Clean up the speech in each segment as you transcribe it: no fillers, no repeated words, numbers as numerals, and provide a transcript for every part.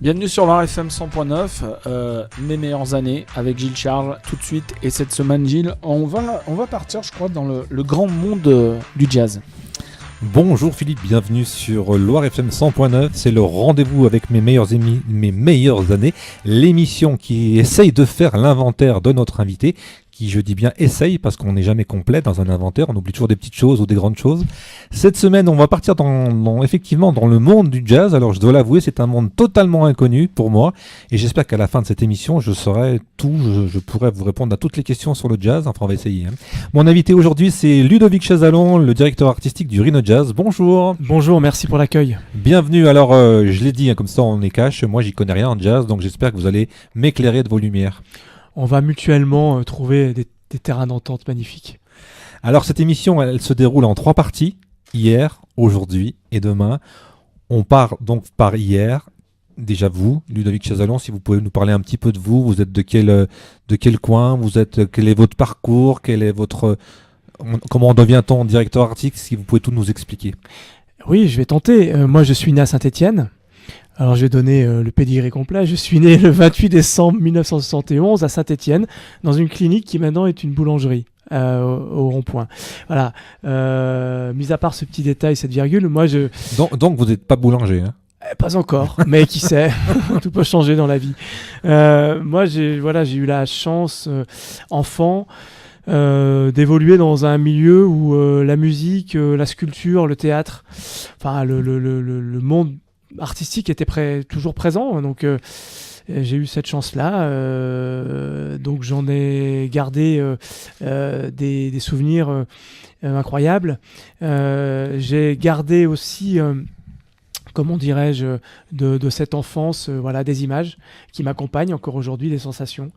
Bienvenue sur Loire FM 100.9, mes meilleures années avec Gilles Charles tout de suite. Et cette semaine, Gilles, on va partir, je crois, dans le grand monde du jazz. Bonjour Philippe, bienvenue sur Loire FM 100.9. C'est le rendez-vous avec mes meilleures années, l'émission qui essaye de faire l'inventaire de notre invité, qui, je dis bien essaye, parce qu'on n'est jamais complet dans un inventaire, on oublie toujours des petites choses ou des grandes choses. Cette semaine, on va partir effectivement dans le monde du jazz. Alors je dois l'avouer, c'est un monde totalement inconnu pour moi, et j'espère qu'à la fin de cette émission, je saurai tout, je pourrai vous répondre à toutes les questions sur le jazz. Enfin, on va essayer. Mon invité aujourd'hui, c'est Ludovic Chazalon, le directeur artistique du Rhino Jazz. Bonjour. Bonjour, merci pour l'accueil. Bienvenue. Alors, je l'ai dit, comme ça on est cash, moi j'y connais rien en jazz, donc j'espère que vous allez m'éclairer de vos lumières. On va mutuellement trouver des terrains d'entente magnifiques. Alors cette émission, elle se déroule en 3 parties, hier, aujourd'hui et demain. On part donc par hier. Déjà vous, Ludovic Chazalon, si vous pouvez nous parler un petit peu de vous. Vous êtes de quel coin, quel est votre parcours, comment devient-on directeur artistique, si vous pouvez tout nous expliquer. Oui, je vais tenter. Moi, je suis né à Saint-Étienne. Alors, je vais donner le pédigré complet. Je suis né le 28 décembre 1971 à Saint-Étienne, dans une clinique qui maintenant est une boulangerie au rond-point. Voilà. Mis à part ce petit détail, cette virgule, moi je... Donc vous n'êtes pas boulanger, hein? Pas encore, mais qui sait, tout peut changer dans la vie. Moi, j'ai eu la chance, enfant, d'évoluer dans un milieu où la musique, la sculpture, le théâtre, enfin le monde artistique était toujours présent, donc j'ai eu cette chance-là, donc j'en ai gardé des souvenirs incroyables. J'ai gardé aussi, comment dirais-je, de cette enfance, des images qui m'accompagnent encore aujourd'hui, des sensations.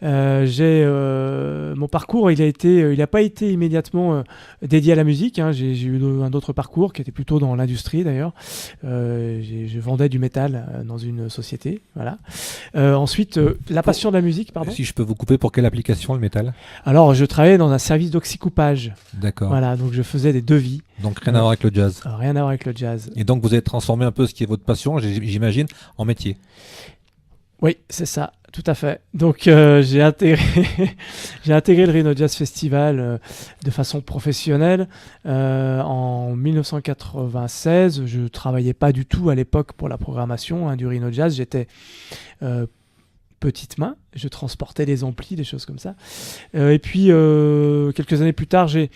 Mon parcours, il a pas été immédiatement dédié à la musique, hein. J'ai eu un autre parcours qui était plutôt dans l'industrie d'ailleurs. Je vendais du métal dans une société, voilà. Ensuite, la passion de la musique, pardon. Si je peux vous couper, pour quelle application le métal? Alors, je travaillais dans un service d'oxycoupage. D'accord. Voilà, donc je faisais des devis. Donc rien à voir avec le jazz. Rien à voir avec le jazz. Et donc vous avez transformé un peu ce qui est votre passion, j'imagine, en métier. Oui, c'est ça, tout à fait. Donc j'ai intégré le Rhino Jazz Festival de façon professionnelle en 1996. Je travaillais pas du tout à l'époque pour la programmation du Rhino Jazz. J'étais petite main, je transportais des amplis, des choses comme ça. Et puis, quelques années plus tard, j'ai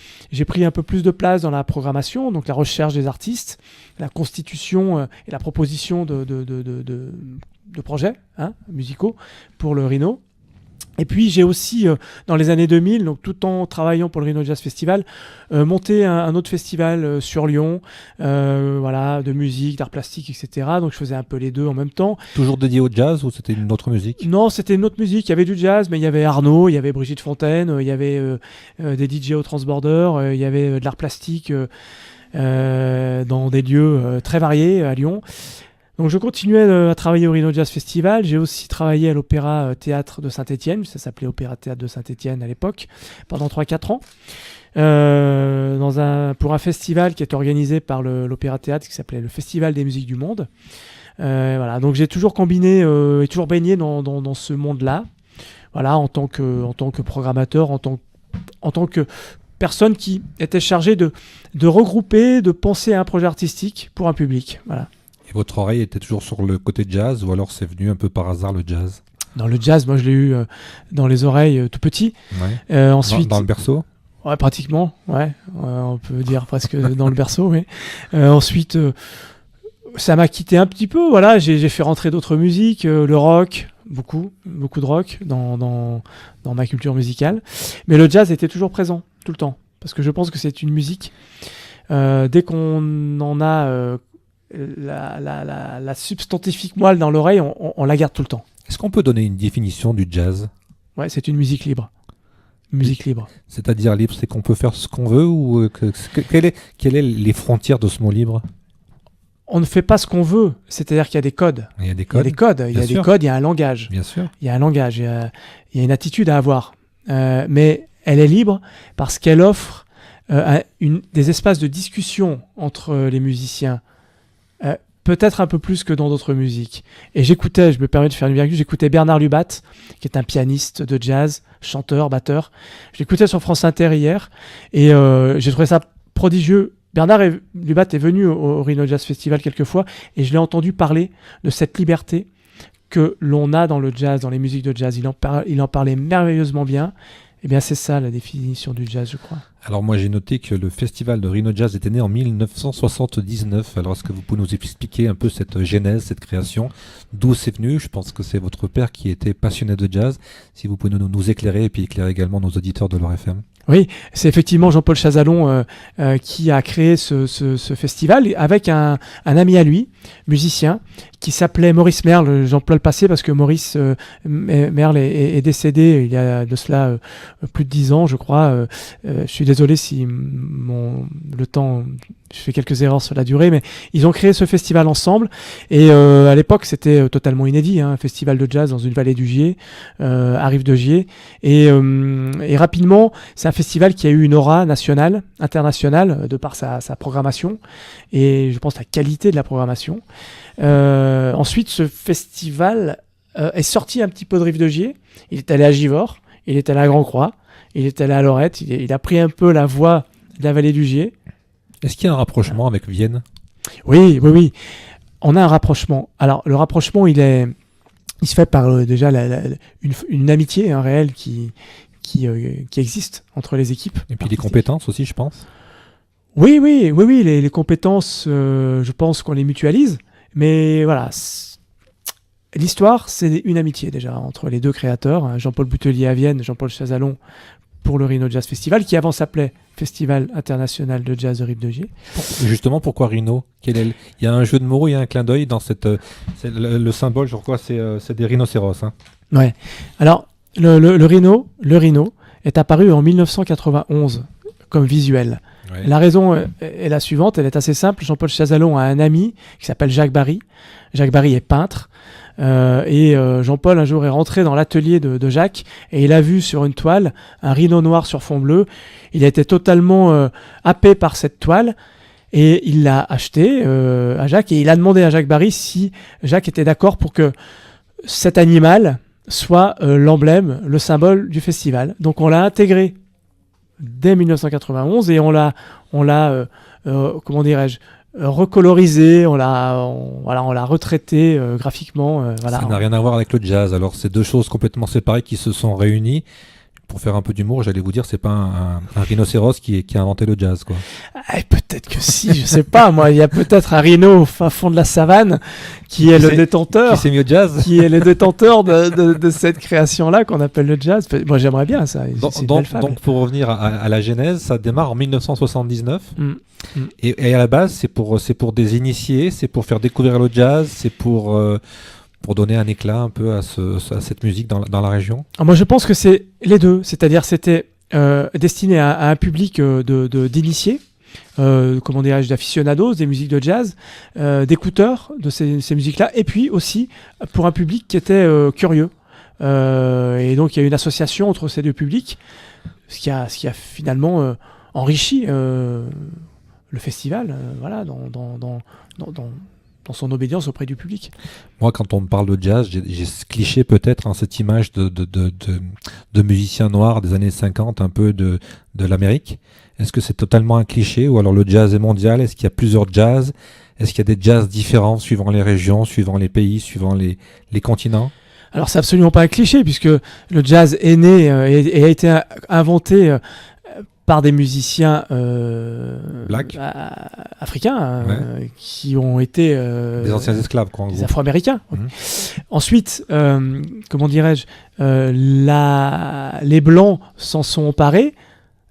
pris un peu plus de place dans la programmation, donc la recherche des artistes, la constitution et la proposition de projets musicaux pour le Rhino. Et puis j'ai aussi, dans les années 2000, donc tout en travaillant pour le Rhino Jazz Festival, monté un autre festival sur Lyon, de musique, d'art plastique, etc. Donc je faisais un peu les deux en même temps. Toujours dédié au jazz ou c'était une autre musique? Non, c'était une autre musique. Il y avait du jazz, mais il y avait Arnaud, il y avait Brigitte Fontaine, il y avait des DJ au Transborder, il y avait de l'art plastique dans des lieux très variés à Lyon. Donc je continuais à travailler au Rhino Jazz Festival. J'ai aussi travaillé à l'Opéra Théâtre de Saint-Étienne. Ça s'appelait Opéra Théâtre de Saint-Étienne à l'époque, pendant 3-4 ans. Pour un festival qui était organisé par l'Opéra Théâtre, qui s'appelait le Festival des musiques du monde. Donc j'ai toujours combiné et toujours baigné dans ce monde-là. Voilà, en tant que programmateur, en tant que personne qui était chargée de regrouper, de penser à un projet artistique pour un public. Voilà. Et votre oreille était toujours sur le côté jazz ou alors c'est venu un peu par hasard le jazz? Dans le jazz, moi je l'ai eu dans les oreilles tout petit. Ouais. Ensuite, dans le berceau? Ouais, pratiquement, ouais. On peut dire presque dans le berceau, oui. Ensuite, ça m'a quitté un petit peu, voilà. J'ai fait rentrer d'autres musiques, le rock, beaucoup de rock dans ma culture musicale. Mais le jazz était toujours présent, tout le temps. Parce que je pense que c'est une musique, dès qu'on en a la substantifique moelle dans l'oreille, on la garde tout le temps. Est-ce qu'on peut donner une définition du jazz? Ouais, c'est une musique libre. Musique libre. C'est-à-dire libre, c'est qu'on peut faire ce qu'on veut ou quelles sont les frontières de ce mot libre? On ne fait pas ce qu'on veut, c'est-à-dire qu'il y a des codes. Il y a des codes, il y a un langage. Bien sûr. Il y a un langage, il y a une attitude à avoir. Mais elle est libre parce qu'elle offre des espaces de discussion entre les musiciens peut-être un peu plus que dans d'autres musiques. Et j'écoutais, je me permets de faire une virgule, j'écoutais Bernard Lubat, qui est un pianiste de jazz, chanteur, batteur. Je l'écoutais sur France Inter hier, et j'ai trouvé ça prodigieux. Lubat est venu au Rhino Jazz Festival quelques fois, et je l'ai entendu parler de cette liberté que l'on a dans le jazz, dans les musiques de jazz. Il en parlait merveilleusement bien. Eh bien, c'est ça la définition du jazz, je crois. Alors moi j'ai noté que le festival de Rhino Jazz était né en 1979. Alors est-ce que vous pouvez nous expliquer un peu cette genèse, cette création, d'où c'est venu? Je pense que c'est votre père qui était passionné de jazz. Si vous pouvez nous éclairer et puis éclairer également nos auditeurs de Loire FM. Oui, c'est effectivement Jean-Paul Chazalon qui a créé ce festival avec un ami à lui, musicien, qui s'appelait Maurice Merle. J'emploie le passé parce que Maurice Merle est décédé il y a de cela plus de 10 ans, je crois. Je suis désolé si le temps, je fais quelques erreurs sur la durée, mais ils ont créé ce festival ensemble. Et à l'époque, c'était totalement inédit, un festival de jazz dans une vallée du Gier, à Rive-de-Gier. Et rapidement, c'est un festival qui a eu une aura nationale, internationale, de par sa programmation et je pense la qualité de la programmation. Ensuite, ce festival est sorti un petit peu de Rive-de-Gier. Il est allé à Givors, il est allé à Grand-Croix, il est allé à Lorette, il a pris un peu la voie de la vallée du Gier. Est-ce qu'il y a un rapprochement avec Vienne? Oui. On a un rapprochement. Alors, le rapprochement, il se fait par déjà une amitié réelle qui existe entre les équipes. Et puis les compétences aussi, je pense. Oui, les compétences, je pense qu'on les mutualise. Mais voilà, l'histoire, c'est une amitié déjà entre les deux créateurs, Jean-Paul Boutelier à Vienne, Jean-Paul Chazalon pour le Rhino Jazz Festival, qui avant s'appelait Festival International de Jazz de Rive-de-Gier. Justement, pourquoi Rhino? Il y a un jeu de mots, il y a un clin d'œil dans le symbole, je crois, c'est des rhinocéros. Hein. Ouais. Alors, le rhino est apparu en 1991 comme visuel. Ouais. La raison est la suivante, elle est assez simple. Jean-Paul Chazalon a un ami qui s'appelle Jacques Barry. Jacques Barry est peintre. Et Jean-Paul un jour est rentré dans l'atelier de Jacques et il a vu sur une toile un rhino noir sur fond bleu. Il a été totalement happé par cette toile et il l'a acheté à Jacques et il a demandé à Jacques Barry si Jacques était d'accord pour que cet animal soit l'emblème, le symbole du festival. Donc on l'a intégré dès 1991 et on l'a comment dirais-je, recolorisé, on l'a retraité graphiquement. Ça n'a rien à voir avec le jazz. Alors c'est deux choses complètement séparées qui se sont réunies. Pour faire un peu d'humour, j'allais vous dire, c'est pas un rhinocéros qui a inventé le jazz, quoi. Peut-être que si, je sais pas. Moi, il y a peut-être un rhino au fin fond de la savane qui est le détenteur. Qui s'est mis au jazz. Qui est le détenteur de cette création-là qu'on appelle le jazz. Moi, j'aimerais bien ça. Donc, pour revenir à la genèse, ça démarre en 1979. Et à la base, c'est pour des initiés, c'est pour faire découvrir le jazz, c'est pour donner un éclat un peu à cette musique dans la région. Moi, je pense que c'est les deux. C'est-à-dire, c'était destiné à un public d'initiés, comment dirais-je, d'aficionados des musiques de jazz, d'écouteurs de ces musiques-là, et puis aussi pour un public qui était curieux. Et donc, il y a une association entre ces deux publics, ce qui a finalement enrichi le festival, voilà, dans son obédience auprès du public. Moi, quand on me parle de jazz, j'ai ce cliché peut-être, cette image de musiciens noirs des années 50, un peu de l'Amérique. Est-ce que c'est totalement un cliché ou alors le jazz est mondial? Est-ce qu'il y a plusieurs jazz? Est-ce qu'il y a des jazz différents suivant les régions, suivant les pays, suivant les continents? Alors, c'est absolument pas un cliché puisque le jazz est né et a été inventé par des musiciens Black africains qui ont été des anciens esclaves, quoi, des Afro-Américains. Ensuite, comment dirais-je, les Blancs s'en sont emparés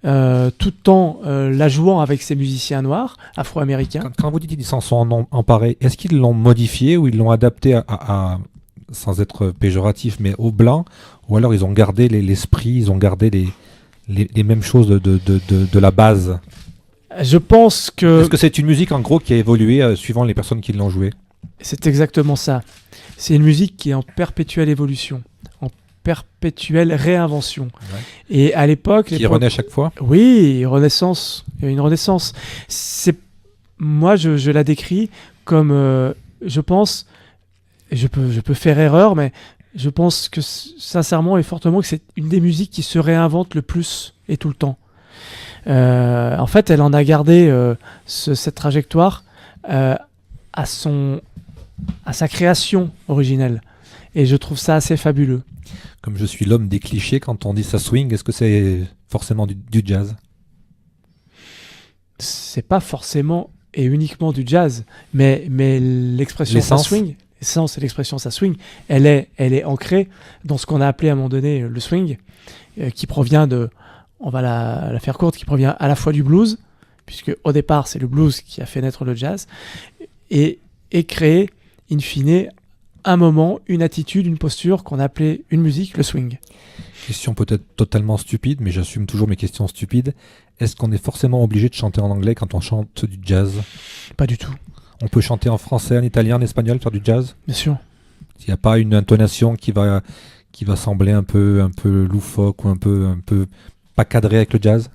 tout en la jouant avec ces musiciens noirs afro-américains. Quand vous dites qu'ils s'en sont emparés, est-ce qu'ils l'ont modifié ou ils l'ont adapté à sans être péjoratif, mais aux Blancs, ou alors ils ont gardé l'esprit, ils ont gardé les mêmes choses de la base? Je pense que... Est-ce que c'est une musique en gros qui a évolué suivant les personnes qui l'ont jouée? C'est exactement ça. C'est une musique qui est en perpétuelle évolution, en perpétuelle réinvention. Ouais. Et à l'époque... Qui renaît à chaque fois? Oui, renaissance. Il y a une renaissance. moi, je la décris comme, je pense, et je peux faire erreur, mais je pense que sincèrement et fortement que c'est une des musiques qui se réinvente le plus et tout le temps. En fait, elle en a gardé cette trajectoire à sa création originelle. Et je trouve ça assez fabuleux. Comme je suis l'homme des clichés, quand on dit ça swing, est-ce que c'est forcément du jazz? C'est pas forcément et uniquement du jazz, mais l'expression ça swing, l'essence et l'expression ça swing, elle est ancrée dans ce qu'on a appelé à un moment donné le swing, qui provient de, on va la faire courte, qui provient à la fois du blues, puisque au départ c'est le blues qui a fait naître le jazz, et créé in fine un moment, une attitude, une posture qu'on a appelée une musique, le swing. Question peut-être totalement stupide, mais j'assume toujours mes questions stupides. Est-ce qu'on est forcément obligé de chanter en anglais quand on chante du jazz? Pas du tout. On peut chanter en français, en italien, en espagnol, faire du jazz? Bien sûr. S'il n'y a pas une intonation qui va sembler un peu loufoque ou un peu pas cadré avec le jazz?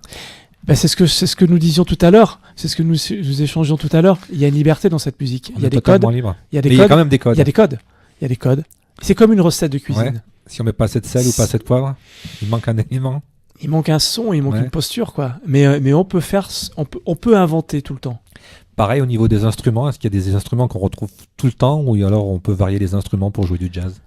Ben c'est ce que nous disions tout à l'heure. C'est ce que nous échangions tout à l'heure. Il y a une liberté dans cette musique. Il y a des codes. Libre. Il y a des codes. Il y a quand même des codes. Il y a des codes. C'est comme une recette de cuisine. Ouais. Si on met pas assez de sel ou pas assez de poivre, il manque un élément. Il manque un son, il manque une posture, quoi. Mais on peut inventer tout le temps. Pareil au niveau des instruments. Est-ce qu'il y a des instruments qu'on retrouve tout le temps ou alors on peut varier les instruments pour jouer du jazz?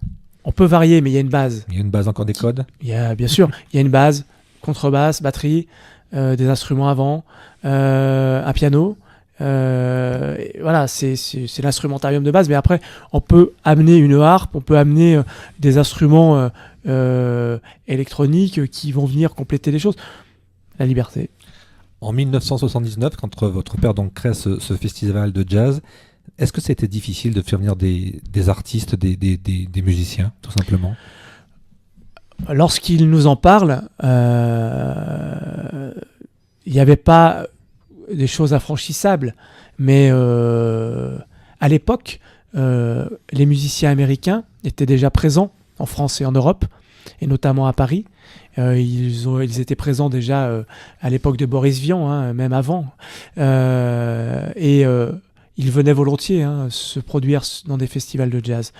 On peut varier, mais il y a une base. Il y a une base, encore des codes? Bien sûr, il y a une base, contrebasse, batterie, des instruments avant, un piano. Voilà, c'est l'instrumentarium de base, mais après on peut amener une harpe, on peut amener des instruments électroniques qui vont venir compléter les choses. La liberté. En 1979, quand votre père donc crée ce festival de jazz, est-ce que c'était difficile de faire venir des artistes, des musiciens, tout simplement? Lorsqu'il nous en parle, il n'y avait pas des choses infranchissables, mais à l'époque, les musiciens américains étaient déjà présents en France et en Europe, et notamment à Paris. Ils étaient présents déjà à l'époque de Boris Vian, hein, même avant, et ils venaient volontiers se produire dans des festivals de jazz.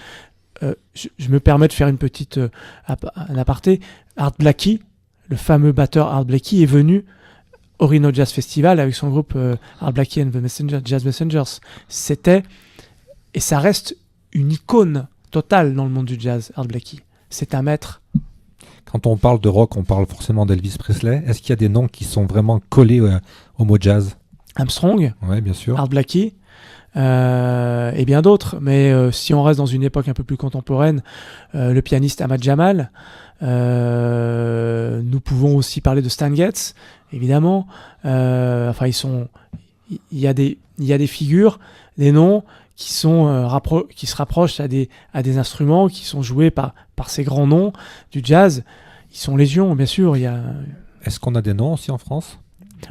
Je me permets de faire une petite un aparté. Art Blakey, le fameux batteur Art Blakey, est venu au Rhino Jazz Festival avec son groupe Art Blakey and the Jazz Messengers. C'était, et ça reste, une icône totale dans le monde du jazz, Art Blakey. C'est un maître. Quand on parle de rock, on parle forcément d'Elvis Presley. Est-ce qu'il y a des noms qui sont vraiment collés au mot jazz? Armstrong, oui, bien sûr. Art Blakey, et bien d'autres. Mais si on reste dans une époque un peu plus contemporaine, le pianiste Ahmad Jamal, nous pouvons aussi parler de Stan Getz, évidemment. Enfin, il y a des figures, des noms qui se rapprochent à des instruments qui sont joués par ces grands noms du jazz. Ils sont légion, bien sûr. Est-ce qu'on a des noms aussi en France?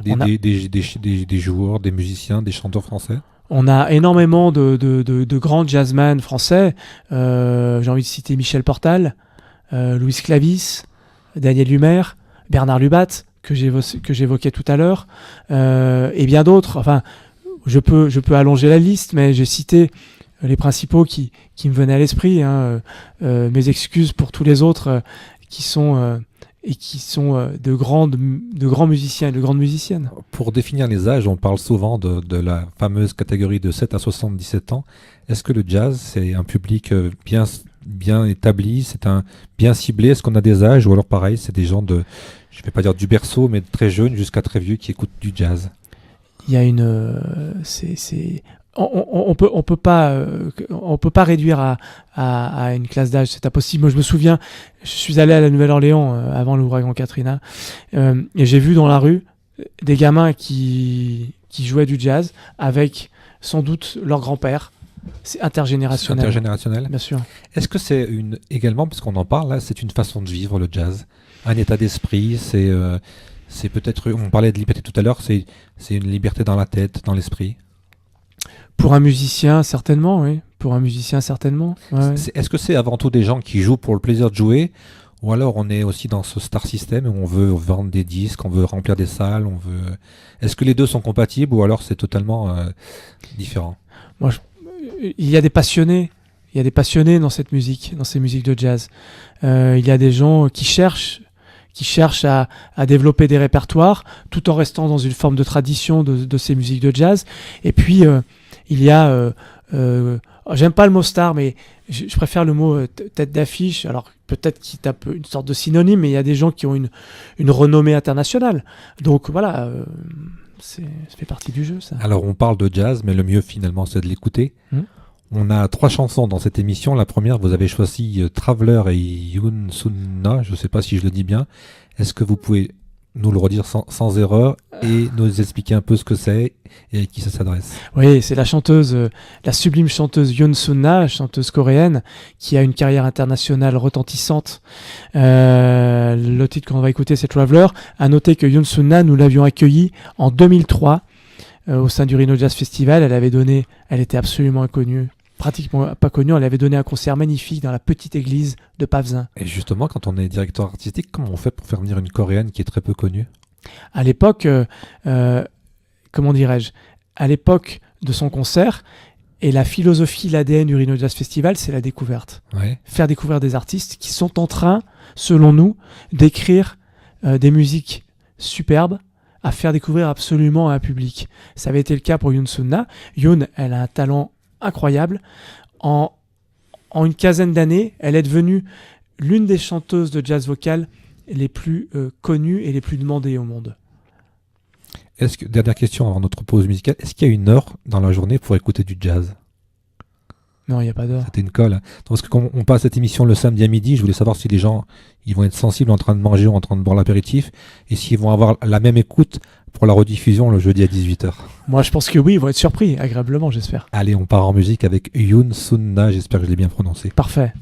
Des joueurs, des musiciens, des chanteurs français? On a énormément de grands jazzmen français. J'ai envie de citer Michel Portal, Louis Clavis, Daniel Humer, Bernard Lubat, que j'évoquais tout à l'heure, et bien d'autres. Enfin, je peux allonger la liste, mais j'ai cité les principaux qui me venaient à l'esprit. Mes excuses pour tous les autres qui sont de grands musiciens et de grandes musiciennes. Pour définir les âges, on parle souvent de la fameuse catégorie de 7 à 77 ans. Est-ce que le jazz, c'est un public bien établi, c'est bien ciblé? Est-ce qu'on a des âges ou alors pareil, c'est des gens je ne vais pas dire du berceau, mais de très jeunes jusqu'à très vieux qui écoutent du jazz? Il y a on peut pas réduire à une classe d'âge, c'est impossible. Moi, je me souviens, je suis allé à la Nouvelle-Orléans avant l'ouragan Katrina, et j'ai vu dans la rue des gamins qui jouaient du jazz avec sans doute leur grand-père. C'est intergénérationnel. C'est intergénérationnel. Bien sûr. Est-ce que c'est également, parce qu'on en parle là, c'est une façon de vivre le jazz, un état d'esprit, c'est peut-être, on parlait de liberté tout à l'heure, c'est une liberté dans la tête, dans l'esprit? Pour un musicien, certainement, oui. Pour un musicien, certainement. Ouais. Est-ce que c'est avant tout des gens qui jouent pour le plaisir de jouer, Ou alors on est aussi dans ce star system où on veut vendre des disques, on veut remplir des salles, Est-ce que les deux sont compatibles ou alors c'est totalement différent? Il y a des passionnés. Il y a des passionnés dans cette musique, dans ces musiques de jazz. Il y a des gens qui cherchent à développer des répertoires tout en restant dans une forme de tradition de ces musiques de jazz. Et puis, il y a... j'aime pas le mot star, mais je préfère le mot tête d'affiche. Alors, peut-être qu'il est un peu une sorte de synonyme, mais il y a des gens qui ont une renommée internationale. Donc, voilà... ça fait partie du jeu, ça. Alors on parle de jazz, mais le mieux finalement c'est de l'écouter. On a 3 chansons dans cette émission. La première, vous avez choisi Traveler et Yoon Sun-na, je ne sais pas si je le dis bien. Est-ce que vous pouvez nous le redire sans erreur et nous expliquer un peu ce que c'est et à qui ça s'adresse? Oui, c'est la sublime chanteuse Yoon Sun-na, chanteuse coréenne, qui a une carrière internationale retentissante. Le titre qu'on va écouter, c'est Traveler. À noter que Yoon Sun-na, nous l'avions accueillie en 2003 au sein du Rhino Jazz Festival. Elle était absolument inconnue. Pratiquement pas connue, elle avait donné un concert magnifique dans la petite église de Pavzin. Et justement, quand on est directeur artistique, comment on fait pour faire venir une coréenne qui est très peu connue? À l'époque, comment dirais-je, à l'époque de son concert, et la philosophie, l'ADN du Rhino Jazz Festival, c'est la découverte. Ouais. Faire découvrir des artistes qui sont en train, selon nous, d'écrire des musiques superbes, à faire découvrir absolument à un public. Ça avait été le cas pour Yoon Sun-na. Yoon, elle a un talent incroyable. En une quinzaine d'années, elle est devenue l'une des chanteuses de jazz vocal les plus connues et les plus demandées au monde. Dernière question avant notre pause musicale, est-ce qu'il y a une heure dans la journée pour écouter du jazz? Non, il n'y a pas d'heure. C'était une colle. Parce que quand on passe cette émission le samedi à midi, je voulais savoir si les gens ils vont être sensibles en train de manger ou en train de boire l'apéritif et s'ils vont avoir la même écoute pour la rediffusion le jeudi à 18h. Moi, je pense que oui, ils vont être surpris, agréablement, j'espère. Allez, on part en musique avec Yoon Sun-na, j'espère que je l'ai bien prononcé. Parfait.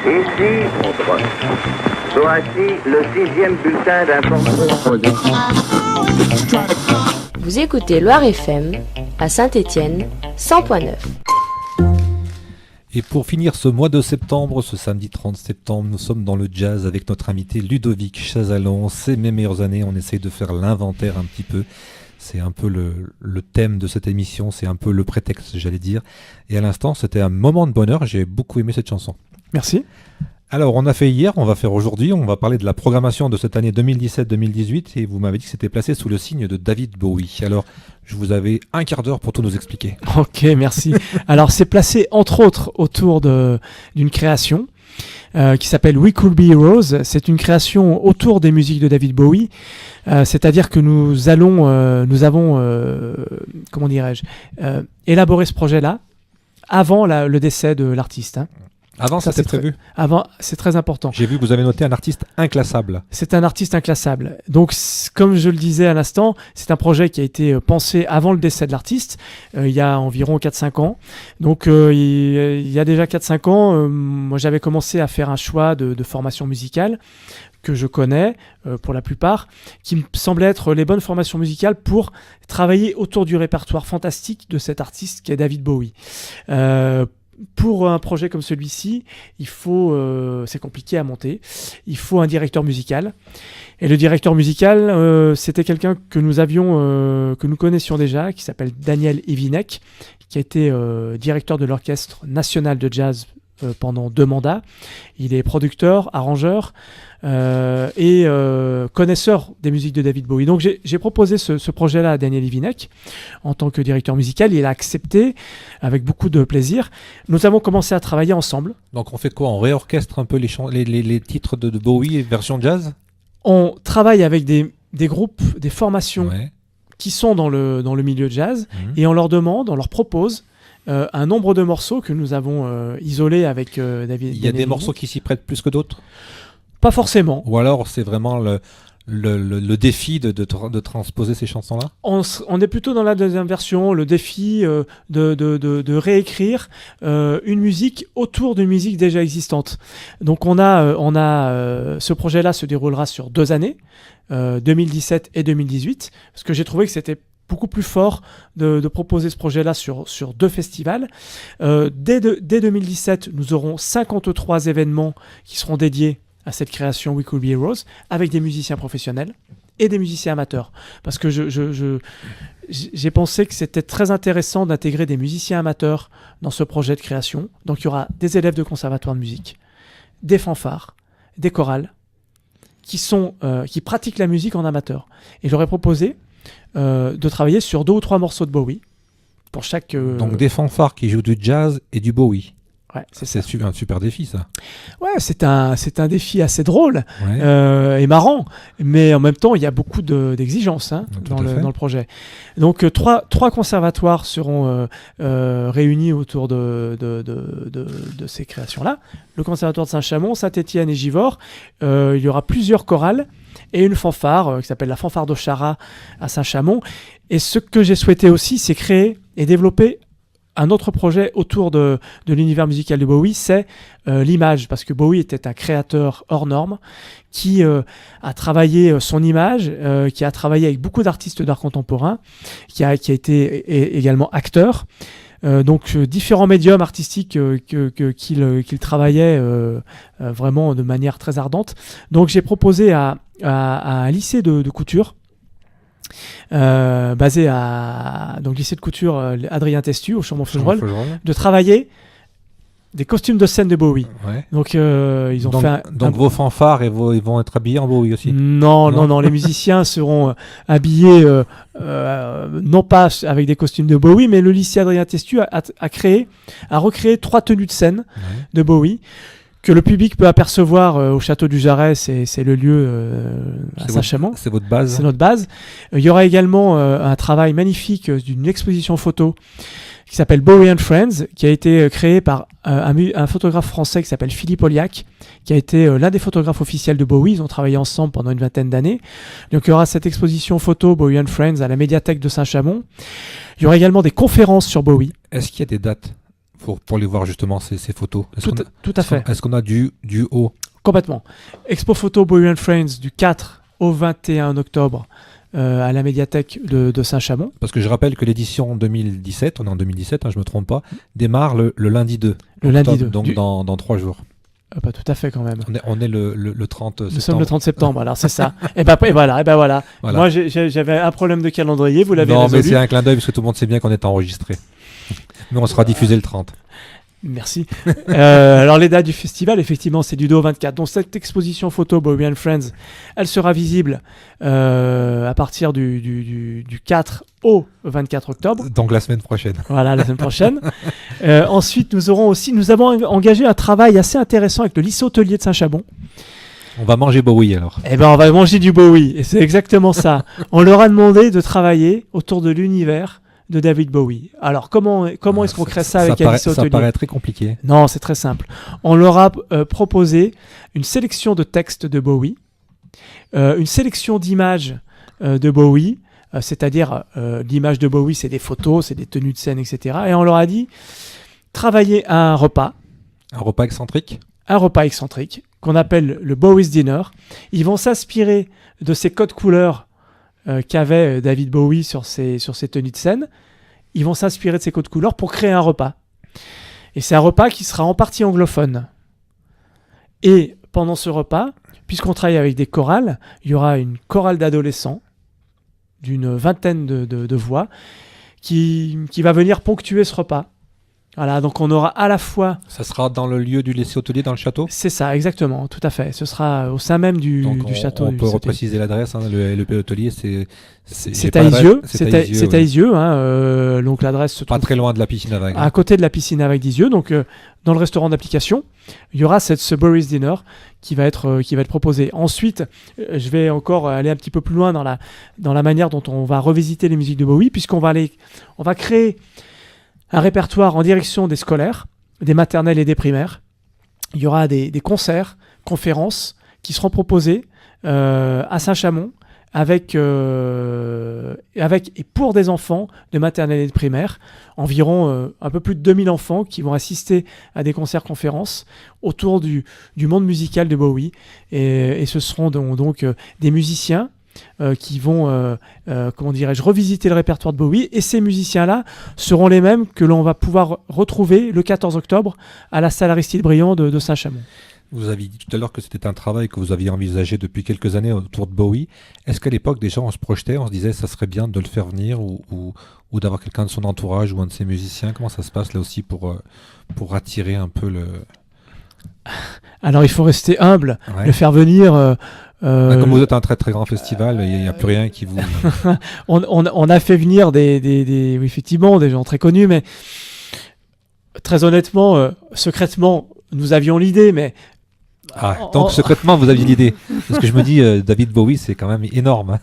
Ici, voici le 6e bulletin d'information. Vous écoutez Loire FM à Saint-Étienne 100.9. Et pour finir ce mois de septembre, ce samedi 30 septembre, nous sommes dans le jazz avec notre invité Ludovic Chazalon. C'est mes meilleures années, on essaye de faire l'inventaire un petit peu. C'est un peu le thème de cette émission, c'est un peu le prétexte, j'allais dire. Et à l'instant, c'était un moment de bonheur, j'ai beaucoup aimé cette chanson. Merci. Alors, on a fait hier, on va faire aujourd'hui, on va parler de la programmation de cette année 2017-2018 et vous m'avez dit que c'était placé sous le signe de David Bowie. Alors, je vous avais un quart d'heure pour tout nous expliquer. Ok, merci. Alors, c'est placé entre autres autour d'une création qui s'appelle We Could Be Heroes. C'est une création autour des musiques de David Bowie. C'est-à-dire que nous avons, comment dirais-je, élaboré ce projet-là avant le décès de l'artiste. Hein. Avant, ça c'était prévu. Avant, c'est très important. J'ai vu que vous avez noté un artiste inclassable. C'est un artiste inclassable. Donc, comme je le disais à l'instant, c'est un projet qui a été pensé avant le décès de l'artiste, il y a environ 4-5 ans. Donc, il y a déjà 4-5 ans, moi j'avais commencé à faire un choix de formation musicale que je connais pour la plupart, qui me semblait être les bonnes formations musicales pour travailler autour du répertoire fantastique de cet artiste qui est David Bowie. Pour un projet comme celui-ci, il faut, c'est compliqué à monter, il faut un directeur musical. Et le directeur musical, c'était quelqu'un que nous connaissions déjà, qui s'appelle Daniel Ivinek, qui a été directeur de l'Orchestre national de jazz pendant 2 mandats. Il est producteur, arrangeur et connaisseur des musiques de David Bowie. Donc j'ai proposé ce projet-là à Daniel Ivinek en tant que directeur musical. Il a accepté avec beaucoup de plaisir. Nous avons commencé à travailler ensemble. Donc on fait quoi? On réorchestre un peu les titres de Bowie version jazz? On travaille avec des groupes, des formations qui sont dans le milieu jazz et on leur propose un nombre de morceaux que nous avons isolés avec David. Il y a des morceaux qui s'y prêtent plus que d'autres? Pas forcément. Ou alors c'est vraiment le défi de transposer ces chansons-là? On est plutôt dans la deuxième version, le défi de réécrire une musique autour d'une musique déjà existante. Donc on a ce projet-là se déroulera sur 2 années, 2017 et 2018, parce que j'ai trouvé que c'était beaucoup plus fort de proposer ce projet-là sur 2 festivals. Dès 2017, nous aurons 53 événements qui seront dédiés à cette création We Could Be Heroes, avec des musiciens professionnels et des musiciens amateurs. Parce que j'ai pensé que c'était très intéressant d'intégrer des musiciens amateurs dans ce projet de création. Donc il y aura des élèves de conservatoire de musique, des fanfares, des chorales, qui pratiquent la musique en amateur. Et j'aurais proposé de travailler sur 2 ou 3 morceaux de Bowie pour chaque... Donc des fanfares qui jouent du jazz et du Bowie. Ouais, c'est un super défi, ça. Ouais, c'est un défi assez drôle Ouais. et marrant, mais en même temps, il y a beaucoup d'exigences dans le projet. Donc, 3 conservatoires seront réunis autour de ces créations-là. Le conservatoire de Saint-Chamond, Saint-Étienne et Givors. Il y aura plusieurs chorales et une fanfare qui s'appelle la fanfare d'Ochara à Saint-Chamond. Et ce que j'ai souhaité aussi, c'est créer et développer un autre projet autour de l'univers musical de Bowie, c'est l'image, parce que Bowie était un créateur hors norme qui a travaillé son image, qui a travaillé avec beaucoup d'artistes d'art contemporain, qui a été également acteur. Donc différents médiums artistiques qu'il travaillait vraiment de manière très ardente. Donc j'ai proposé à un lycée de couture, basé à donc lycée de couture Adrien Testu au Chambon-Feugerolles, de travailler des costumes de scène de Bowie. Ouais. Donc ils ont fait donc vos fanfares ils vont être habillés en Bowie aussi? Non, les musiciens seront habillés non pas avec des costumes de Bowie, mais le lycée Adrien Testu a recréé 3 tenues de scène de Bowie que le public peut apercevoir au château du Jarret, c'est le lieu à Saint-Chamond. C'est votre base. C'est notre base. Il y aura également un travail magnifique d'une exposition photo qui s'appelle Bowie and Friends, qui a été créé par un photographe français qui s'appelle Philippe Oliac, qui a été l'un des photographes officiels de Bowie. Ils ont travaillé ensemble pendant une 20aine d'années. Donc il y aura cette exposition photo Bowie and Friends à la médiathèque de Saint-Chamond. Il y aura également des conférences sur Bowie. Est-ce qu'il y a des dates pour les voir justement ces photos? Tout à fait. Est-ce qu'on a du haut? Complètement. Expo photo Bowie and Friends du 4 au 21 octobre à la médiathèque de Saint-Chamond. Parce que je rappelle que l'édition 2017, on est en 2017, je ne me trompe pas, démarre le lundi 2. Lundi 2. Donc dans 3 jours. Pas tout à fait quand même. On est le 30 septembre. Nous sommes le 30 septembre, alors c'est ça. et voilà. Moi j'avais un problème de calendrier, vous l'avez résolu. Non, mais c'est un clin d'œil parce que tout le monde sait bien qu'on est enregistré. Mais on sera diffusé le 30. Merci. Alors les dates du festival, effectivement, c'est du 2 au 24. Donc cette exposition photo Bowie and Friends, elle sera visible à partir du 4 au 24 octobre. Donc la semaine prochaine. Voilà, la semaine prochaine. Ensuite, nous avons engagé un travail assez intéressant avec le lycée hôtelier de Saint-Chamond. On va manger Bowie alors. On va manger du Bowie, et c'est exactement ça. On leur a demandé de travailler autour de l'univers de David Bowie. Alors comment est-ce qu'on crée ça avec un lycée hôtelier? Ça paraît très compliqué. Non, c'est très simple. On leur a proposé une sélection de textes de Bowie, une sélection d'images de Bowie, c'est-à-dire l'image de Bowie, c'est des photos, c'est des tenues de scène, etc. Et on leur a dit travailler un repas. Un repas excentrique? Un repas excentrique qu'on appelle le Bowie's Dinner. Ils vont s'inspirer de ces codes couleurs qu'avait David Bowie sur ses tenues de scène. Ils vont s'inspirer de ces codes couleurs pour créer un repas. Et c'est un repas qui sera en partie anglophone. Et pendant ce repas, puisqu'on travaille avec des chorales, il y aura une chorale d'adolescents d'une 20aine de voix qui va venir ponctuer ce repas. Voilà, donc on aura à la fois... Ça sera dans le lieu du lycée hôtelier, dans le château? C'est ça, exactement, tout à fait. Ce sera au sein même du château. On peut repréciser l'adresse, le LEP hôtelier, c'est à Isieux. C'est à Isieux, donc l'adresse se trouve... Pas très loin de la piscine à vagues. À côté de la piscine à vagues d'Isieux, donc dans le restaurant d'application, il y aura ce Bowie's Dinner qui va être proposé. Ensuite, je vais encore aller un petit peu plus loin dans la manière dont on va revisiter les musiques de Bowie, puisqu'on va créer un répertoire en direction des scolaires, des maternelles et des primaires. Il y aura des concerts, conférences qui seront proposées à Saint-Chamond avec et pour des enfants de maternelle et de primaire, environ un peu plus de 2000 enfants qui vont assister à des concerts-conférences autour du monde musical de Bowie. Et ce seront donc des musiciens qui vont, comment dirais-je, revisiter le répertoire de Bowie. Et ces musiciens-là seront les mêmes que l'on va pouvoir retrouver le 14 octobre à la salle Aristide Briand de Saint-Chamond. Vous aviez dit tout à l'heure que c'était un travail que vous aviez envisagé depuis quelques années autour de Bowie. Est-ce qu'à l'époque, déjà, on se projetait, on se disait ça serait bien de le faire venir ou d'avoir quelqu'un de son entourage ou un de ses musiciens? Comment ça se passe là aussi pour attirer un peu le... Alors, il faut rester humble, Ouais. le faire venir... Comme vous êtes un très très grand festival, il n'y a plus rien qui vous... on a fait venir oui, effectivement, des gens très connus, mais très honnêtement, secrètement, nous avions l'idée, mais... Donc secrètement, vous aviez l'idée. Parce que je me dis, David Bowie, c'est quand même énorme. Hein.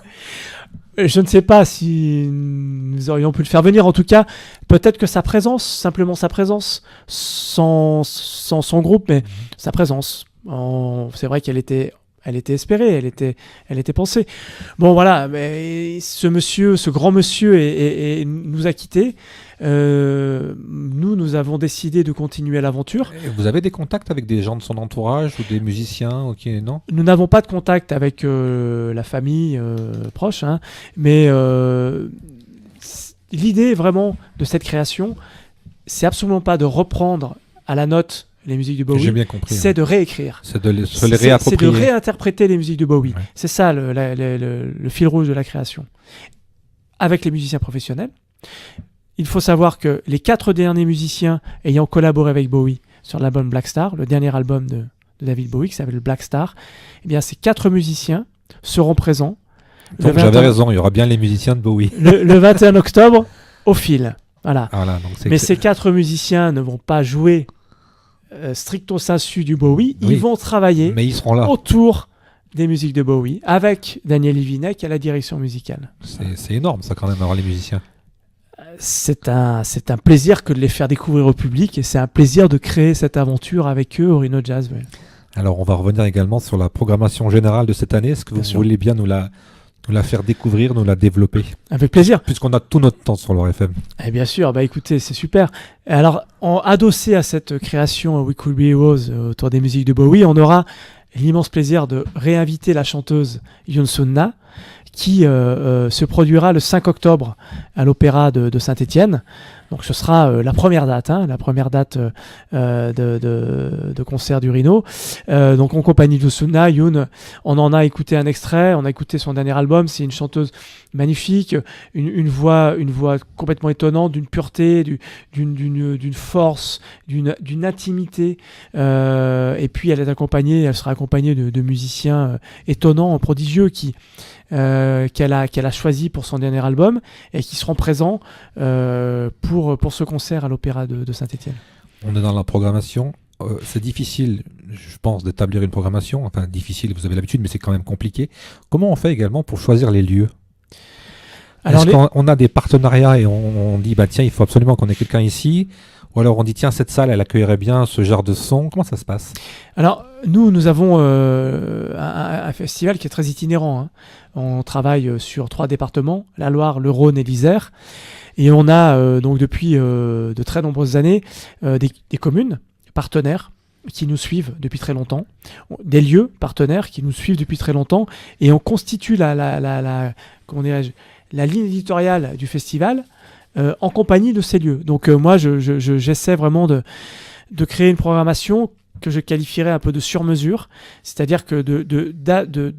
Je ne sais pas si nous aurions pu le faire venir. En tout cas, peut-être que sa présence, simplement sa présence, sans son groupe, mais sa présence. C'est vrai qu'elle était espérée, elle était pensée. Bon, voilà, mais ce grand monsieur nous a quittés. Nous avons décidé de continuer l'aventure. Et vous avez des contacts avec des gens de son entourage ou des musiciens non? Nous n'avons pas de contact avec la famille proche, hein, mais l'idée vraiment de cette création, c'est absolument pas de reprendre à la note les musiques de Bowie. J'ai bien compris. C'est de réécrire. C'est de les C'est réapproprier. de réinterpréter les musiques de Bowie. Ouais. C'est ça le fil rouge de la création. Avec les musiciens professionnels. Il faut savoir que les 4 derniers musiciens ayant collaboré avec Bowie sur l'album Black Star, le dernier album de David Bowie qui s'appelle Black Star, eh bien ces 4 musiciens seront présents. Donc j'avais raison, il y aura bien les musiciens de Bowie. Le 21 octobre au fil. Voilà. Voilà, donc Mais ces 4 musiciens ne vont pas jouer stricto sensu du Bowie, Oui. ils vont travailler Mais ils seront là. autour des musiques de Bowie avec Daniel Livinec à la direction musicale. C'est énorme ça quand même, avoir les musiciens. C'est un plaisir que de les faire découvrir au public et c'est un plaisir de créer cette aventure avec eux au Rhino Jazz. Ouais. Alors on va revenir également sur la programmation générale de cette année. Est-ce que vous Bien sûr. voulez bien nous la faire découvrir, nous la développer? Avec plaisir. Puisqu'on a tout notre temps sur Loire FM. Et bien sûr, bah écoutez, c'est super. Alors, adossé à cette création We Could Be Heroes autour des musiques de Bowie, on aura l'immense plaisir de réinviter la chanteuse Yoon Sun-na qui se produira le 5 octobre à l'Opéra de Saint-Étienne. Donc ce sera la première date de concert du Rhino. Donc en compagnie de Sunna, Yoon, on en a écouté un extrait, on a écouté son dernier album, c'est une chanteuse magnifique, une voix complètement étonnante, d'une pureté, d'une force, d'une intimité. Et puis elle sera accompagnée de musiciens étonnants, prodigieux qu'elle a choisi pour son dernier album et qui seront présents pour ce concert à l'Opéra de Saint-Étienne. On est dans la programmation. C'est difficile, je pense, d'établir une programmation. Enfin, difficile, vous avez l'habitude, mais c'est quand même compliqué. Comment on fait également pour choisir les lieux? Alors, est-ce qu'on a des partenariats et on dit, bah tiens, il faut absolument qu'on ait quelqu'un ici? Ou alors on dit, tiens, cette salle, elle accueillerait bien ce genre de son. Comment ça se passe? Alors, nous avons un festival qui est très itinérant. Hein. On travaille sur 3 départements, la Loire, le Rhône et l'Isère. Et on a donc depuis de très nombreuses années des communes partenaires qui nous suivent depuis très longtemps, des lieux partenaires qui nous suivent depuis très longtemps, et on constitue comment dirais-je, la ligne éditoriale du festival en compagnie de ces lieux. Donc moi, j'essaie vraiment de créer une programmation que je qualifierais un peu de sur-mesure, c'est-à-dire que de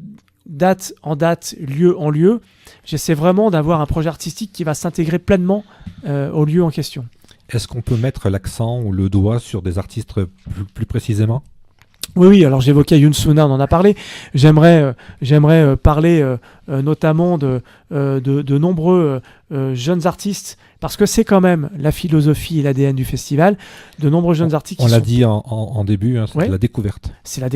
date en date, lieu en lieu, j'essaie vraiment d'avoir un projet artistique qui va s'intégrer pleinement au lieu en question. Est-ce qu'on peut mettre l'accent ou le doigt sur des artistes plus précisément? Oui, alors j'évoquais Yoon Sun-na, on en a parlé. J'aimerais parler notamment de nombreux jeunes artistes, parce que c'est quand même la philosophie et l'ADN du festival, de nombreux jeunes artistes On l'a dit en début, c'est Ouais. la découverte. C'est la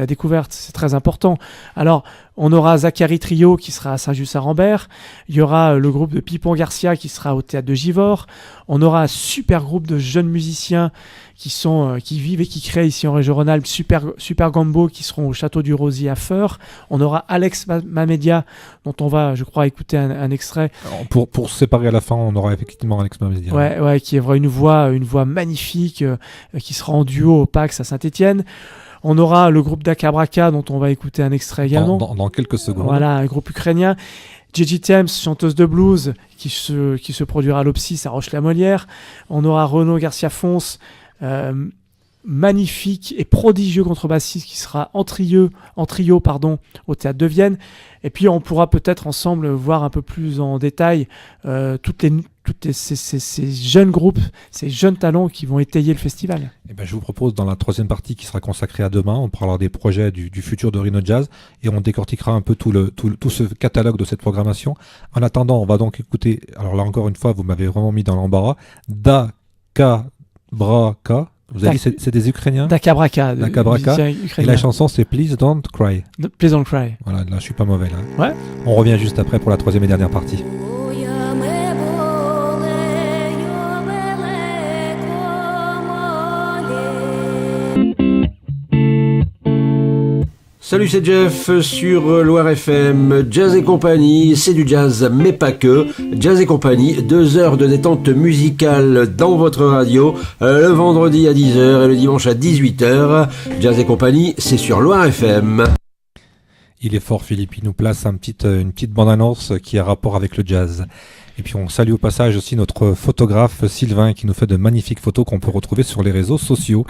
découverte, c'est très important. Alors, on aura Zachary Trio qui sera à Saint-Just-à-Rambert, il y aura le groupe de Pipon Garcia qui sera au Théâtre de Givors, on aura un super groupe de jeunes musiciens qui vivent et qui créent ici en région Rhône-Alpes, Super Gambo, qui seront au Château du Rosier à Feurs. On aura Alex Mamedia, dont on va, je crois, écouter un extrait. Alors, pour se séparer à la fin, on aura effectivement Alex Mamedia. Ouais, qui est une voix magnifique, qui sera en duo au PAX à Saint-Étienne. On aura le groupe d'Akabraka, dont on va écouter un extrait également. Dans quelques secondes. Voilà, un groupe ukrainien. Gigi Thames, chanteuse de blues, qui se produira à l'Opsis à Roche-la-Molière. On aura Renaud Garcia-Fonce, magnifique et prodigieux contrebassiste, qui sera en trio, au Théâtre de Vienne. Et puis on pourra peut-être ensemble voir un peu plus en détail toutes ces jeunes groupes, ces jeunes talents qui vont étayer le festival. Eh ben, je vous propose dans la troisième partie qui sera consacrée à demain, on parlera des projets du futur de Rhino Jazz et on décortiquera un peu tout ce catalogue de cette programmation. En attendant, on va donc écouter, alors là encore une fois, vous m'avez vraiment mis dans l'embarras, Dakabraka. Vous avez dit c'est des Ukrainiens. Dakabraka. Et la chanson c'est Please Don't Cry. Please Don't Cry. Voilà, là je suis pas mauvais là. Ouais. On revient juste après pour la troisième et dernière partie. Salut, c'est Jeff sur Loire FM, Jazz et compagnie, c'est du jazz mais pas que, Jazz et compagnie, 2 heures de détente musicale dans votre radio, le vendredi à 10h et le dimanche à 18h, Jazz et compagnie, c'est sur Loire FM. Il est fort Philippe, il nous place une petite bande-annonce qui a rapport avec le jazz. Et puis on salue au passage aussi notre photographe Sylvain qui nous fait de magnifiques photos qu'on peut retrouver sur les réseaux sociaux.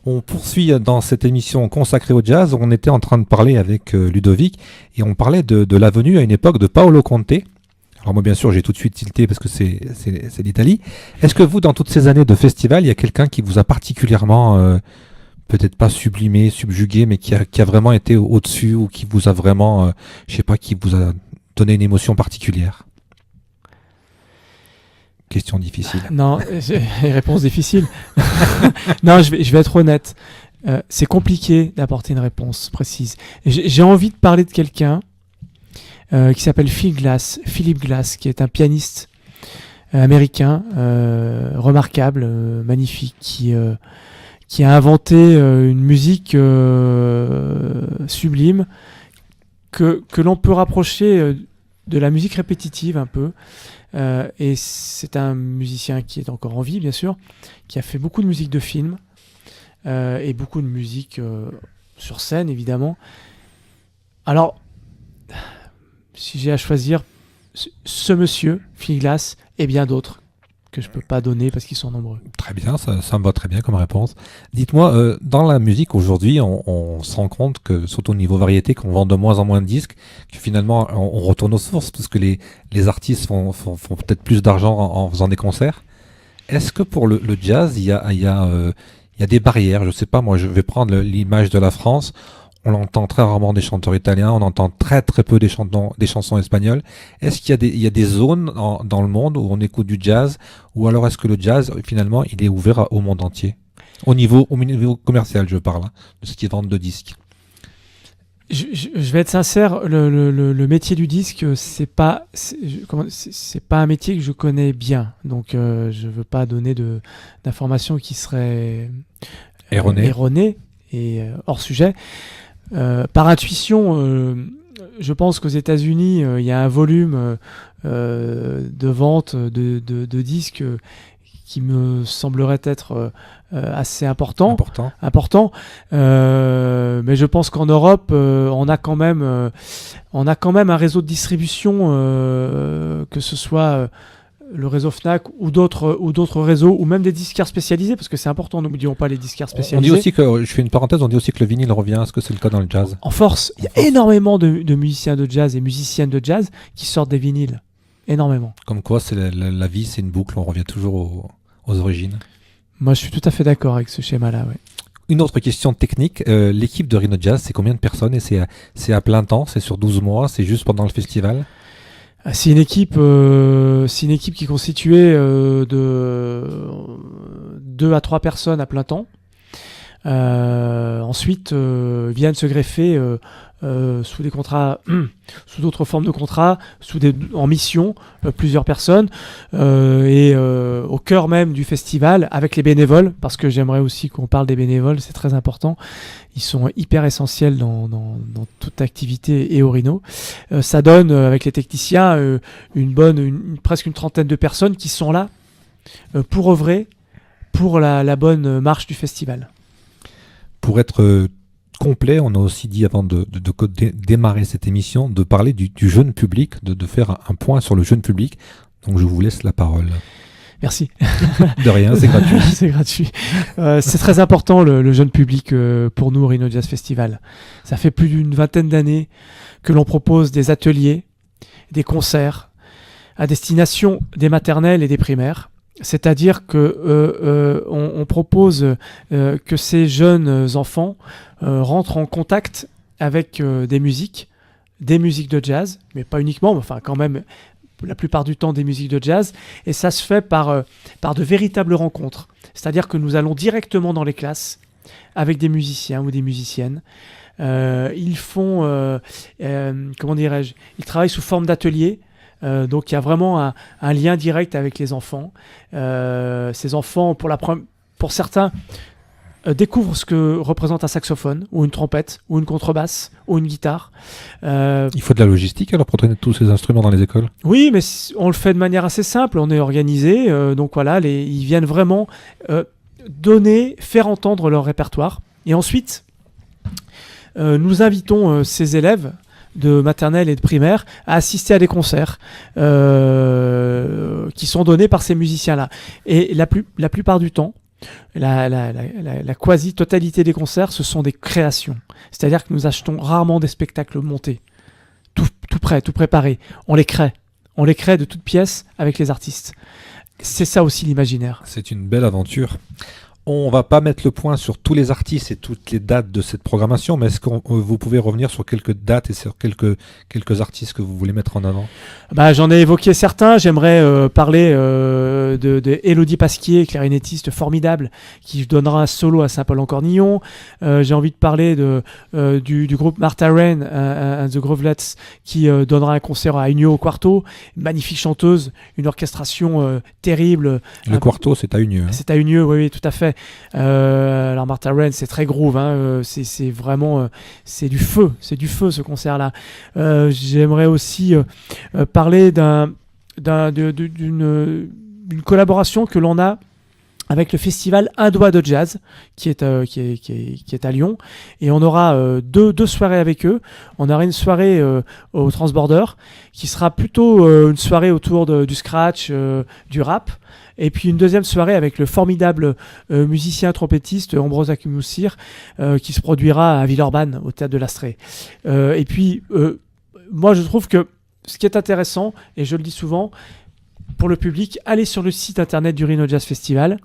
On poursuit dans cette émission consacrée au jazz. On était en train de parler avec Ludovic et on parlait de la venue à une époque de Paolo Conte. Alors moi bien sûr j'ai tout de suite tilté parce que c'est l'Italie. Est-ce que vous dans toutes ces années de festival, il y a quelqu'un qui vous a particulièrement peut-être pas sublimé, subjugué, mais qui a vraiment été au-dessus ou qui vous a vraiment, qui vous a donné une émotion particulière? Question difficile. Non, réponse difficile. Non, je vais être honnête. C'est compliqué d'apporter une réponse précise. J'ai envie de parler de quelqu'un qui s'appelle Philip Glass, qui est un pianiste américain remarquable, magnifique, qui a inventé une musique sublime que l'on peut rapprocher de la musique répétitive un peu. Et c'est un musicien qui est encore en vie, bien sûr, qui a fait beaucoup de musique de film et beaucoup de musique sur scène, évidemment. Alors, si j'ai à choisir ce monsieur, Phil Glass, et bien d'autres que je peux pas donner parce qu'ils sont nombreux. Très bien, ça me va très bien comme réponse. Dites-moi, dans la musique aujourd'hui, on se rend compte que, surtout au niveau variété, qu'on vend de moins en moins de disques, que finalement on retourne aux sources parce que les artistes font peut-être plus d'argent en faisant des concerts. Est-ce que pour le jazz, il y a des barrières? Je sais pas, moi je vais prendre l'image de la France. On entend très rarement des chanteurs italiens, on entend très très peu des chansons espagnoles. Est-ce qu'il y a des zones dans le monde où on écoute du jazz, ou alors est-ce que le jazz finalement il est ouvert au monde entier, au niveau commercial je parle, de ce qui est vente de disques? Je vais être sincère, le métier du disque, c'est pas un métier que je connais bien, donc je veux pas donner d'informations qui seraient erronées et hors sujet. Par intuition, je pense qu'aux États-Unis, il y a un volume de vente de disques qui me semblerait être assez important. Mais je pense qu'en Europe, on a quand même un réseau de distribution, que ce soit le réseau Fnac ou d'autres réseaux, ou même des disquaires spécialisés, parce que c'est important, n'oublions pas les disquaires spécialisés. On dit aussi que, je fais une parenthèse, on dit aussi que le vinyle revient. Est-ce que c'est le cas dans le jazz? En force, il y a énormément de musiciens de jazz et musiciennes de jazz qui sortent des vinyles. Énormément. Comme quoi, la vie, c'est une boucle, on revient toujours aux origines. Moi, je suis tout à fait d'accord avec ce schéma-là, ouais. Une autre question technique, l'équipe de Rhino Jazz, c'est combien de personnes et c'est à plein temps, c'est sur 12 mois, c'est juste pendant le festival? C'est une équipe qui est constituée de 2 à 3 personnes à plein temps. Ensuite, viennent se greffer sous des contrats, sous d'autres formes de contrats, en mission, plusieurs personnes, et au cœur même du festival, avec les bénévoles, parce que j'aimerais aussi qu'on parle des bénévoles, c'est très important. Ils sont hyper essentiels dans toute activité et au Rhino. Ça donne, avec les techniciens, presque une trentaine de personnes qui sont là pour œuvrer pour la bonne marche du festival. Pour être complet, on a aussi dit avant de démarrer cette émission de parler du jeune public, de faire un point sur le jeune public. Donc je vous laisse la parole. Merci. De rien, c'est gratuit. C'est gratuit. C'est très important le jeune public pour nous au Rhino Jazz Festival. Ça fait plus d'une vingtaine d'années que l'on propose des ateliers, des concerts à destination des maternelles et des primaires. C'est-à-dire que on propose que ces jeunes enfants rentrent en contact avec des musiques de jazz, mais pas uniquement, mais enfin quand même la plupart du temps des musiques de jazz, et ça se fait par de véritables rencontres. C'est-à-dire que nous allons directement dans les classes avec des musiciens ou des musiciennes. Ils font, comment dirais-je, ils travaillent sous forme d'ateliers. Donc il y a vraiment un lien direct avec les enfants. Ces enfants, pour certains, découvrent ce que représente un saxophone, ou une trompette, ou une contrebasse, ou une guitare. Il faut de la logistique alors pour traîner tous ces instruments dans les écoles? Oui, mais on le fait de manière assez simple, on est organisé, donc voilà, ils viennent vraiment faire entendre leur répertoire. Et ensuite, nous invitons ces élèves de maternelle et de primaire à assister à des concerts qui sont donnés par ces musiciens-là. Et la plupart du temps, la quasi-totalité des concerts, ce sont des créations. C'est-à-dire que nous achetons rarement des spectacles montés, tout prêt, tout préparé. On les crée de toutes pièces avec les artistes. C'est ça aussi l'imaginaire. C'est une belle aventure. On va pas mettre le point sur tous les artistes et toutes les dates de cette programmation, mais est-ce que vous pouvez revenir sur quelques dates et sur quelques artistes que vous voulez mettre en avant? J'en ai évoqué certains. J'aimerais parler de Élodie Pasquier, clarinettiste formidable, qui donnera un solo à Saint-Paul-en-Cornillon. J'ai envie de parler du groupe Martha Rain and the Grovelets, qui donnera un concert à Union au Quarto. Une magnifique chanteuse, une orchestration terrible. Le Quarto, c'est à Union. C'est à Union, oui, tout à fait. Alors Martha Rain, c'est très groove, hein, c'est vraiment c'est du feu ce concert-là. J'aimerais aussi parler d'une collaboration que l'on a avec le festival Un Doigt de Jazz qui est à Lyon, et on aura deux soirées avec eux. On aura une soirée au Transborder qui sera plutôt une soirée autour du scratch, du rap, et puis une deuxième soirée avec le formidable musicien trompettiste Ambroise Akumoussir qui se produira à Villeurbanne au Théâtre de l'Astrée. Et puis moi je trouve que ce qui est intéressant, et je le dis souvent pour le public, allez sur le site internet du Rhino Jazz Festival,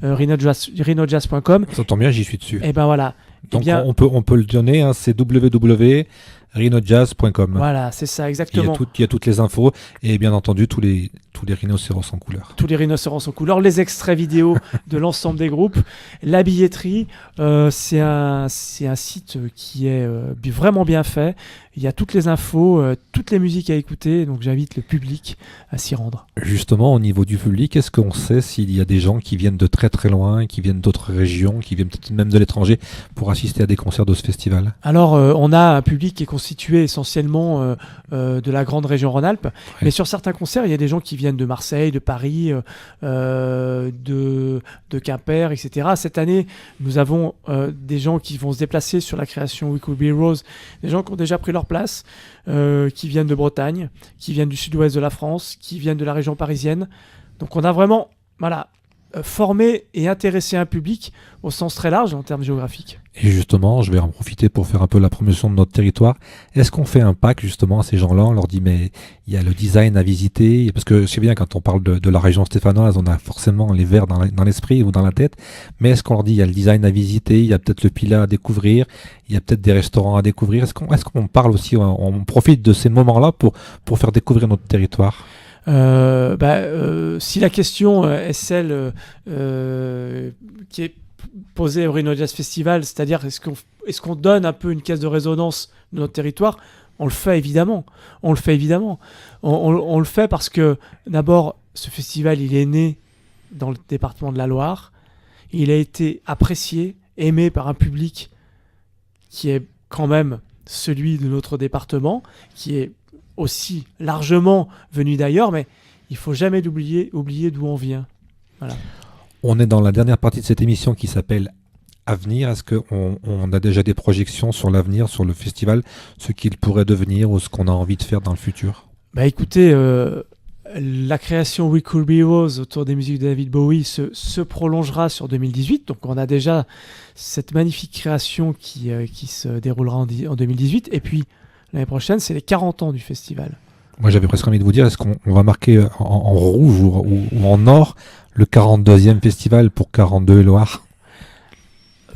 rhinojazz.com. Ça tombe bien, j'y suis dessus. Et ben voilà. Donc on peut le donner, hein, c'est www.rhinojazz.com. Voilà, c'est ça, exactement. Il y a toutes les infos et bien entendu tous les rhinocéros en couleur. Tous les rhinocéros en couleur, les extraits vidéo de l'ensemble des groupes, la billetterie. C'est un site qui est vraiment bien fait. Il y a toutes les infos, toutes les musiques à écouter, donc j'invite le public à s'y rendre. Justement, au niveau du public, est-ce qu'on sait s'il y a des gens qui viennent de très très loin, qui viennent d'autres régions, qui viennent peut-être même de l'étranger pour assister à des concerts de ce festival? Alors, on a un public qui est constitué essentiellement de la grande région Rhône-Alpes, ouais. Mais sur certains concerts, il y a des gens qui viennent de Marseille, de Paris, de Quimper, etc. Cette année, nous avons des gens qui vont se déplacer sur la création We Could Be Heroes, des gens qui ont déjà pris leur place, qui viennent de Bretagne, qui viennent du sud-ouest de la France, qui viennent de la région parisienne. Donc on a vraiment former et intéresser un public au sens très large en termes géographiques. Et justement, je vais en profiter pour faire un peu la promotion de notre territoire. Est-ce qu'on fait un pack justement à ces gens-là? On leur dit, mais il y a le design à visiter. Parce que je sais bien, quand on parle de la région stéphanoise, on a forcément les Verts dans l'esprit ou dans la tête. Mais est-ce qu'on leur dit, il y a le design à visiter, il y a peut-être le Pilat à découvrir, il y a peut-être des restaurants à découvrir? Est-ce qu'on parle aussi, on profite de ces moments-là pour faire découvrir notre territoire? Si la question est celle qui est posée au Rhino Jazz Festival, c'est-à-dire est-ce qu'on donne un peu une caisse de résonance de notre territoire, on le fait évidemment. On le fait parce que d'abord, ce festival, il est né dans le département de la Loire. Il a été apprécié, aimé par un public qui est quand même celui de notre département, qui est aussi largement venu d'ailleurs, mais il faut jamais oublier d'où on vient. Voilà. On est dans la dernière partie de cette émission qui s'appelle Avenir. Est-ce qu'on a déjà des projections sur l'avenir, sur le festival, ce qu'il pourrait devenir ou ce qu'on a envie de faire dans le futur? Écoutez, la création We Could Be Heroes autour des musiques de David Bowie se prolongera sur 2018. Donc on a déjà cette magnifique création qui se déroulera en 2018. Et puis l'année prochaine, c'est les 40 ans du festival. Moi, j'avais presque envie de vous dire, est-ce qu'on va marquer en rouge ou en or le 42e festival pour 42 Loire?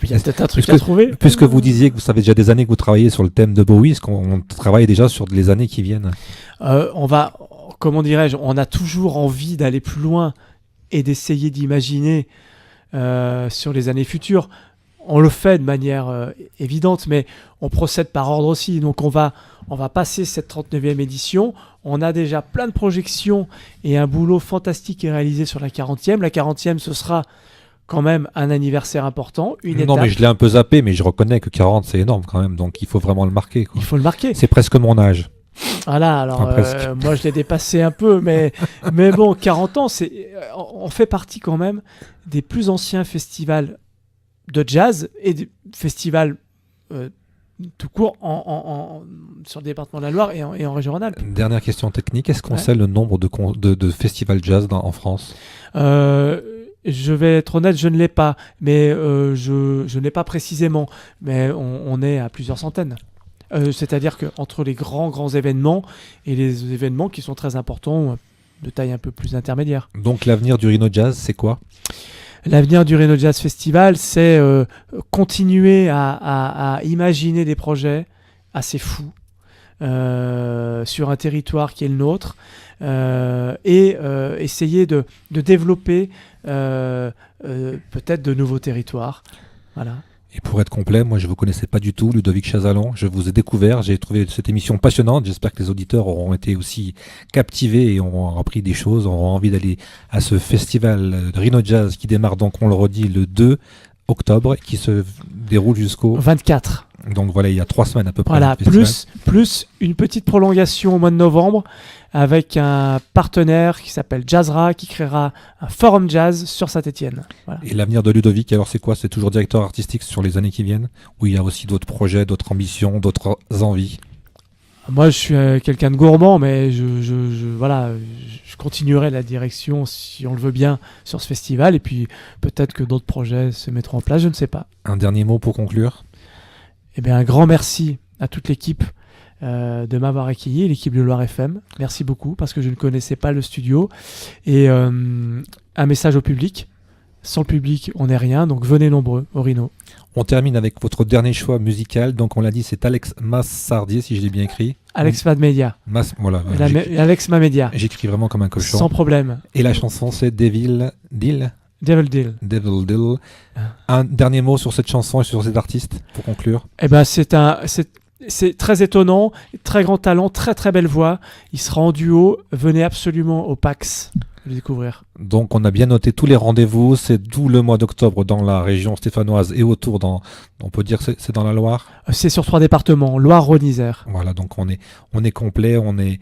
Il y a peut-être un truc à trouver. Puisque vous disiez que vous savez déjà des années que vous travaillez sur le thème de Bowie, est-ce qu'on travaille déjà sur les années qui viennent? On a toujours envie d'aller plus loin et d'essayer d'imaginer sur les années futures. On le fait de manière évidente, mais on procède par ordre aussi. Donc on va passer cette 39e édition. On a déjà plein de projections et un boulot fantastique est réalisé sur la 40e. La 40e, ce sera quand même un anniversaire important, une étape. Non, mais je l'ai un peu zappé, mais je reconnais que 40, c'est énorme quand même. Donc il faut vraiment le marquer, quoi. Il faut le marquer. C'est presque mon âge. Voilà, alors moi je l'ai dépassé un peu, mais bon, 40 ans, on fait partie quand même des plus anciens festivals de jazz et des festivals tout court sur le département de la Loire et en région Rhône-Alpes. Dernière question technique, est-ce qu'on sait le nombre de festivals jazz en France? Je vais être honnête, je ne l'ai pas, mais je ne l'ai pas précisément, mais on est à plusieurs centaines. C'est-à-dire qu'entre les grands événements et les événements qui sont très importants, de taille un peu plus intermédiaire. Donc l'avenir du Rhino Jazz, c'est quoi? L'avenir du Rhino Jazz Festival, c'est continuer à imaginer des projets assez fous sur un territoire qui est le nôtre et essayer de développer peut-être de nouveaux territoires. Voilà. Et pour être complet, moi je ne vous connaissais pas du tout, Ludovic Chazalon. Je vous ai découvert, j'ai trouvé cette émission passionnante. J'espère que les auditeurs auront été aussi captivés et auront appris des choses, auront envie d'aller à ce festival de Rhino Jazz qui démarre donc, on le redit, le 2 octobre, qui se déroule jusqu'au 24. Donc voilà, il y a 3 semaines à peu près. Voilà, plus une petite prolongation au mois de novembre avec un partenaire qui s'appelle Jazzra qui créera un forum jazz sur Saint-Étienne. Voilà. Et l'avenir de Ludovic, alors c'est quoi? C'est toujours directeur artistique sur les années qui viennent? Ou il y a aussi d'autres projets, d'autres ambitions, d'autres envies? Moi, je suis quelqu'un de gourmand, mais je continuerai la direction, si on le veut bien, sur ce festival. Et puis, peut-être que d'autres projets se mettront en place, je ne sais pas. Un dernier mot pour conclure? Eh bien, un grand merci à toute l'équipe de m'avoir accueilli, l'équipe de Loire FM. Merci beaucoup, parce que je ne connaissais pas le studio. Et un message au public. Sans le public, on n'est rien, donc venez nombreux au Rhino. On termine avec votre dernier choix musical. Donc, on l'a dit, c'est Alex Massardier, si je l'ai bien écrit. Alex Mamedia. Voilà. Alex Mamedia. J'écris vraiment comme un cochon. Sans problème. Et la chanson, c'est Devil Deal. Devil Deal. Devil Deal. Un dernier mot sur cette chanson et sur cet artiste, pour conclure. Eh ben, c'est très étonnant, très grand talent, très très belle voix. Il sera en duo. Venez absolument au PAX le découvrir. Donc on a bien noté tous les rendez-vous. C'est tout le mois d'octobre dans la région stéphanoise et autour. On peut dire que c'est dans la Loire. C'est sur 3 départements, Loire, Rhône, Isère. Voilà, donc on est complet, on est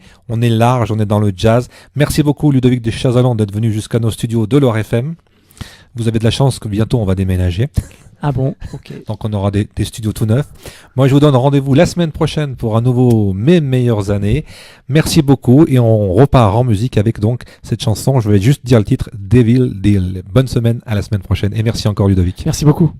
large, on est dans le jazz. Merci beaucoup Ludovic de Chazalon d'être venu jusqu'à nos studios de Loire FM. Vous avez de la chance que bientôt on va déménager. Ah bon, ok. Donc on aura des studios tout neufs. Moi je vous donne rendez-vous la semaine prochaine pour un nouveau Mes meilleures années. Merci beaucoup et on repart en musique avec donc cette chanson. Je vais juste dire le titre, Devil Deal. Bonne semaine, à la semaine prochaine et merci encore Ludovic. Merci beaucoup.